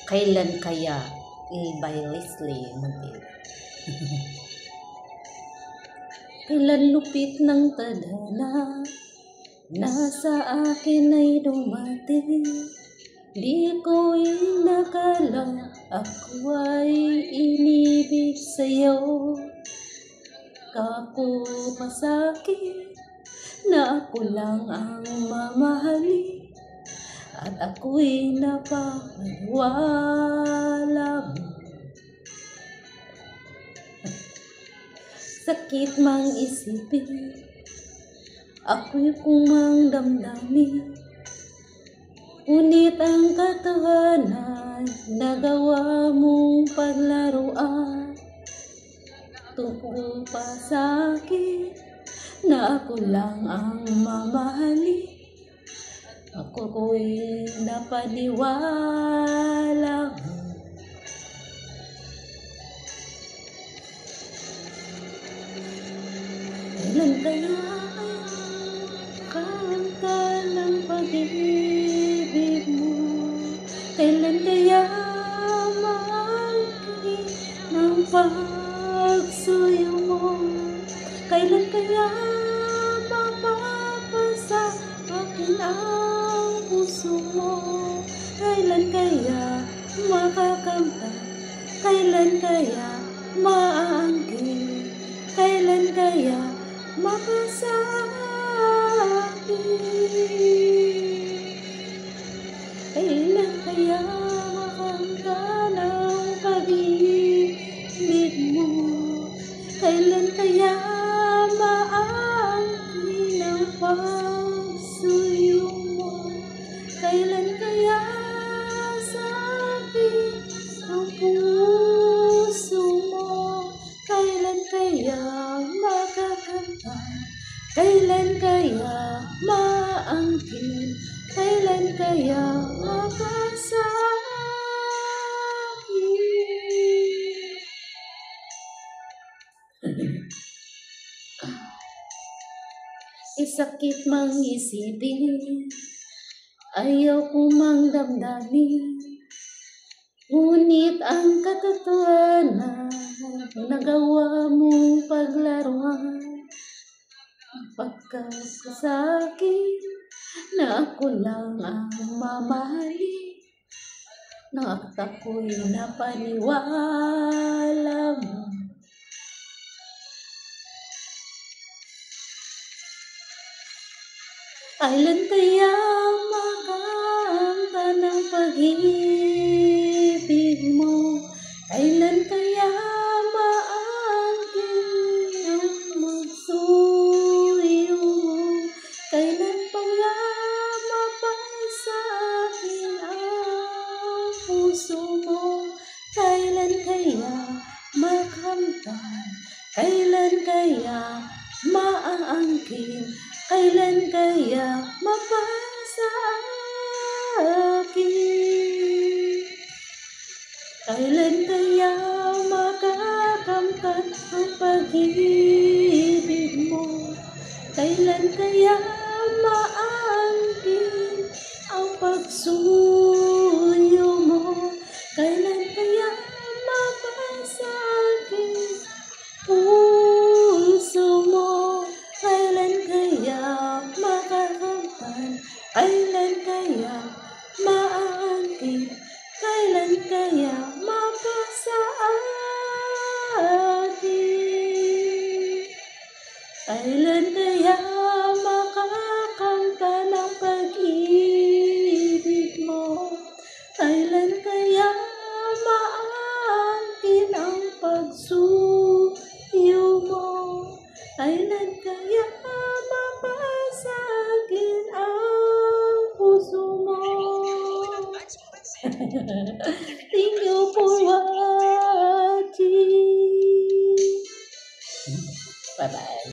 Kailan kaya? By Leslie Montiel. Kailan lupit ng tadhana nasa akin ay dumating. Di ko inakala ako ay inibig sa'yo. Kako masakit na ako lang ang mamahalin at ako'y napapaniwala mo. Sakit mang isipin, ako'y kumang damdamin. Ngunit ang katotohanan, nagawa mong paglaruan. Tungkol pa sa akin, na ako lang ang mamahalin. Ako ko'y napaniwala mo. Kailan kaya kanta ng pag-ibig mo? Kailan kaya maangkin ng pagsuyo mo? Kailan kaya mapapasa akin ang puso mo? Kailan kaya makakanta? Kailan kaya maangkin? Kailan kaya makasakin? Kailan kaya makanta ng pag-ibig mo? Kailan kaya maangkin ang pagsuyo mo? Kailan kaya sakit ang puso mo? Kailan kaya makakanta? Kailan kaya maangkin? Kailan kaya makasakin? Isakit mang isipin, ayaw ko mang damdamin. Ngunit ang katotohanan, nagawa mong paglaruan. Pagkasakit na ako lang ang mamahalin, na ako'y napaniwala mo. Kailan kaya makanta ng pag-ibig mo? Kailan kaya maangkin ang magsuyo mo? Kailan kaya mapasakin ang puso mo? Kailan kaya makanta? Kailan kaya maangkin? Kailan kaya mapasakin? Kailan kaya makakamtan ang pag-ibig mo? Kailan kaya maangkin ang pagsuyo mo? Kailan kaya mapasakin puso mo? Kailan kaya makakamtan? Kailan kaya maangkin? Kailan kaya mapasakin? Kailan kaya makakamta ng pag-ibig mo? Kailan kaya maangkin ang pagsuyo mo? Kailan kaya mapasakin ang puso mo?